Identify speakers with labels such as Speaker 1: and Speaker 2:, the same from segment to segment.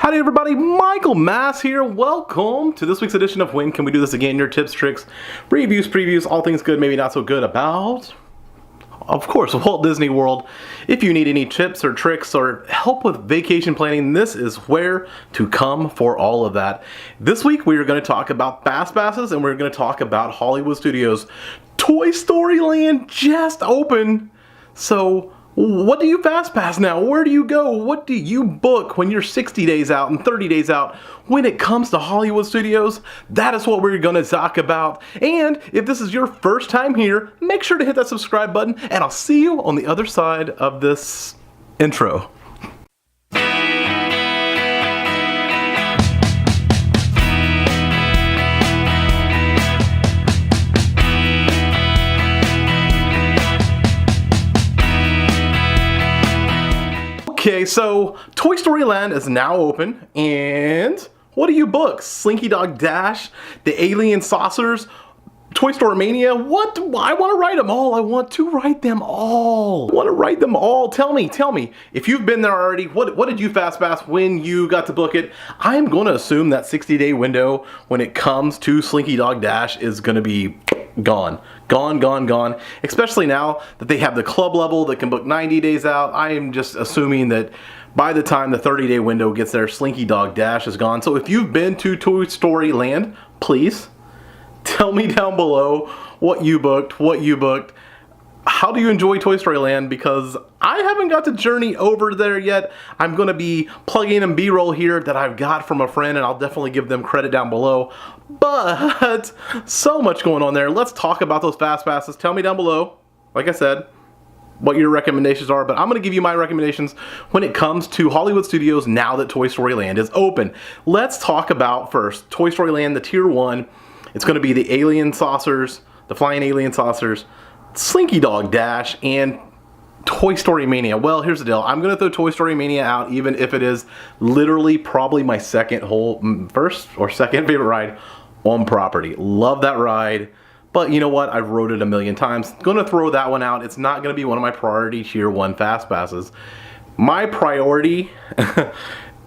Speaker 1: Howdy everybody, Michael Mass here. Welcome to this week's edition of When Can We Do This Again? Your tips, tricks, reviews, previews, all things good, maybe not so good about, of course, Walt Disney World. If you need any tips or tricks or help with vacation planning, this is where to come for all of that. This week we are going to talk about Fastpasses and we're going to talk about Hollywood Studios. Toy Story Land just opened, so what do you Fastpass now? Where do you go? What do you book when you're 60 days out and 30 days out when it comes to Hollywood Studios? That is what we're going to talk about. And if this is your first time here, make sure to hit that subscribe button and I'll see you on the other side of this intro. Okay, so Toy Story Land is now open, and what do you book? Slinky Dog Dash, the Alien Saucers, Toy Story Mania. What? I want to write them all. I want to write them all. I want to write them all. Tell me, if you've been there already, what did you Fastpass when you got to book it? I'm going to assume that 60-day window when it comes to Slinky Dog Dash is going to be gone. Gone. Especially now that they have the club level that can book 90 days out. I am just assuming that by the time the 30-day window gets there, Slinky Dog Dash is gone. So if you've been to Toy Story Land, please tell me down below what you booked, how do you enjoy Toy Story Land, because I haven't got to journey over there yet. I'm going to be plugging in B-roll here that I've got from a friend, and I'll definitely give them credit down below. But so much going on there. Let's talk about those Fastpasses. Tell me down below, like I said, what your recommendations are, but I'm going to give you my recommendations when it comes to Hollywood Studios now that Toy Story Land is open. Let's talk about first Toy Story Land, the Tier 1. It's going to be the Alien Saucers, the Flying Alien Saucers, Slinky Dog Dash, and Toy Story Mania. Well, here's the deal. I'm going to throw Toy Story Mania out, even if it is literally probably my first or second favorite ride on property. Love that ride. But you know what? I've rode it a million times. Going to throw that one out. It's not going to be one of my priority Tier 1 Fastpasses. My priority,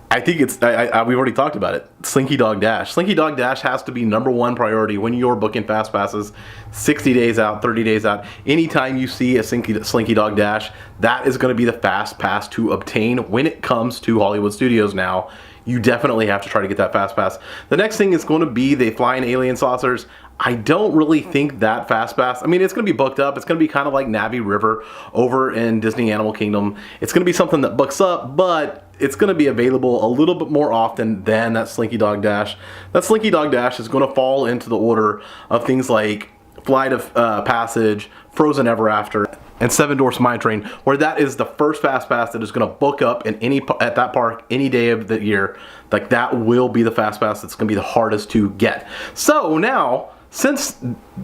Speaker 1: I think it's, we've already talked about it, Slinky Dog Dash. Slinky Dog Dash has to be #1 priority when you're booking Fastpasses 60 days out, 30 days out. Anytime you see a Slinky Dog Dash, that is going to be the Fastpass to obtain when it comes to Hollywood Studios now. You definitely have to try to get that Fastpass. The next thing is going to be the Flying Alien Saucers. I don't really think that Fastpass, I mean, it's going to be booked up. It's going to be kind of like Navi River over in Disney Animal Kingdom. It's going to be something that books up, but it's going to be available a little bit more often than that Slinky Dog Dash. That Slinky Dog Dash is going to fall into the order of things like Flight of Passage, Frozen Ever After, and Seven Dwarfs Mine Train, where that is the first Fastpass that is going to book up at that park any day of the year. Like, that will be the Fastpass that's going to be the hardest to get. So now, since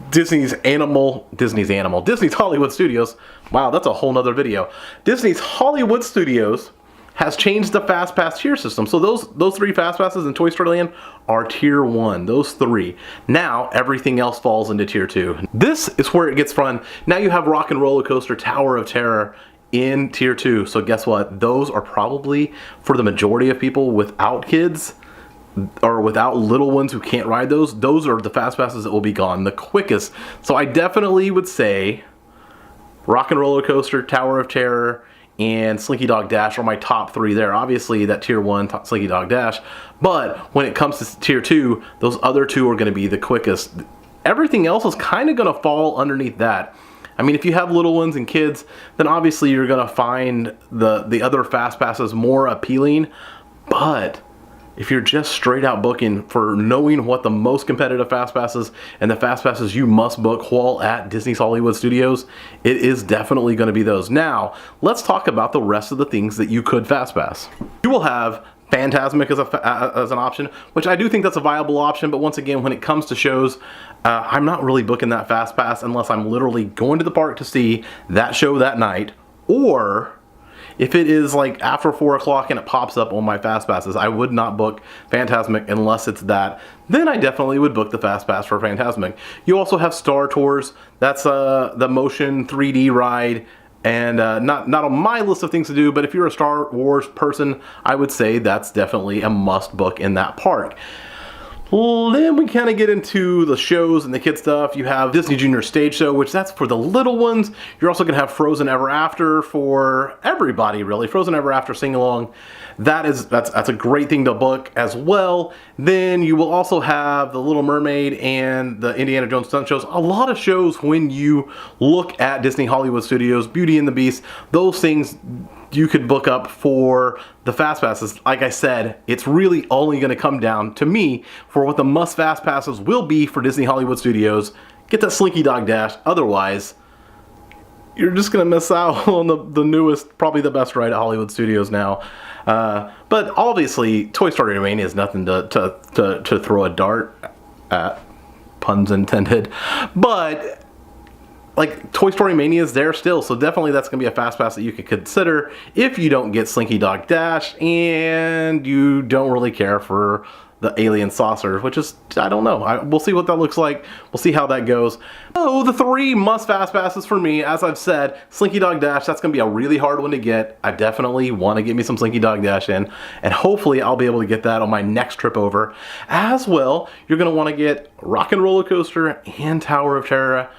Speaker 1: Disney's Hollywood Studios, wow, that's a whole nother video. Disney's Hollywood Studios has changed the Fastpass tier system. So those three Fastpasses in Toy Story Land are Tier 1, those three. Now everything else falls into Tier 2. This is where it gets fun. Now you have Rock and Roller Coaster Tower of Terror in Tier 2. So guess what? Those are probably, for the majority of people without kids, or without little ones who can't ride those are the Fastpasses that will be gone the quickest. So I definitely would say Rock and Roller Coaster, Tower of Terror, and Slinky Dog Dash are my top 3 there. Obviously that Tier 1, Slinky Dog Dash, but when it comes to Tier 2, those other 2 are going to be the quickest. Everything else is kind of going to fall underneath that. I mean, if you have little ones and kids, then obviously you're going to find the other Fastpasses more appealing, but if you're just straight out booking for knowing what the most competitive Fastpasses and the Fastpasses you must book while at Disney's Hollywood Studios, it is definitely going to be those. Now, let's talk about the rest of the things that you could Fastpass. You will have Fantasmic as an option, which I do think that's a viable option, but once again, when it comes to shows, I'm not really booking that Fastpass unless I'm literally going to the park to see that show that night, or if it is like after 4 o'clock and it pops up on my Fastpasses, I would not book Fantasmic unless it's that. Then I definitely would book the Fastpass for Fantasmic. You also have Star Tours. That's the motion 3D ride and not on my list of things to do, but if you're a Star Wars person, I would say that's definitely a must book in that park. Well, then we kind of get into the shows and the kid stuff. You have Disney Junior Stage Show, which that's for the little ones. You're also going to have Frozen Ever After for everybody, really. Frozen Ever After sing along. That's a great thing to book as well. Then you will also have the Little Mermaid and the Indiana Jones stunt shows. A lot of shows when you look at Disney Hollywood Studios, Beauty and the Beast, those things you could book up for the fast passes. Like I said, it's really only going to come down to me for what the must fast passes will be for Disney Hollywood Studios. Get that Slinky Dog Dash. Otherwise, you're just going to miss out on the newest, probably the best ride at Hollywood Studios now. But obviously, Toy Story Mania is nothing to throw a dart at, puns intended. But like, Toy Story Mania is there still, so definitely that's going to be a fast pass that you could consider if you don't get Slinky Dog Dash and you don't really care for the alien saucer, which is, I don't know. We'll see what that looks like. We'll see how that goes. So the 3 must fast passes for me, as I've said, Slinky Dog Dash, that's going to be a really hard one to get. I definitely want to get me some Slinky Dog Dash in, and hopefully I'll be able to get that on my next trip over. As well, you're going to want to get Rock and Roller Coaster and Tower of Terror.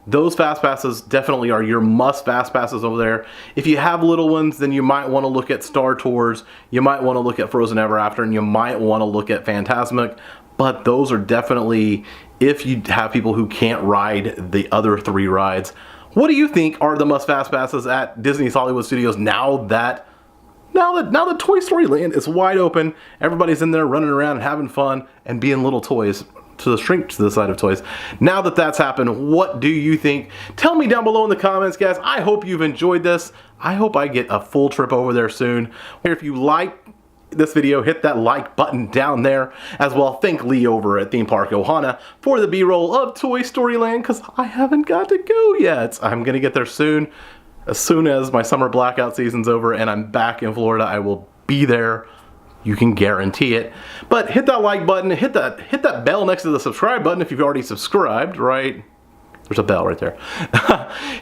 Speaker 1: Those fast passes definitely are your must fast passes over there. If you have little ones, then you might want to look at Star Tours, you might want to look at Frozen Ever After, and you might want to look at Fantasmic. But those are definitely, if you have people who can't ride the other 3 rides. What do you think are the must fast passes at Disney's Hollywood Studios now that Toy Story Land is wide open? Everybody's in there running around and having fun and being little toys. To shrink to the side of toys. Now that that's happened, what do you think? Tell me down below in the comments, guys. I hope you've enjoyed this. I hope I get a full trip over there soon. If you like this video, hit that like button down there. As well, thank Lee over at Theme Park Ohana for the B-roll of Toy Story Land, because I haven't got to go yet. I'm gonna get there soon. As soon as my summer blackout season's over and I'm back in Florida, I will be there. You can guarantee it. But hit that like button, hit that bell next to the subscribe button if you've already subscribed, right? There's a bell right there.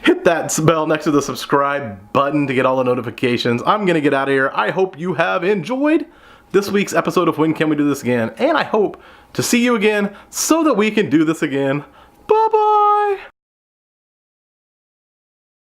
Speaker 1: Hit that bell next to the subscribe button to get all the notifications. I'm gonna get out of here. I hope you have enjoyed this week's episode of When Can We Do This Again? And I hope to see you again so that we can do this again. Bye-bye!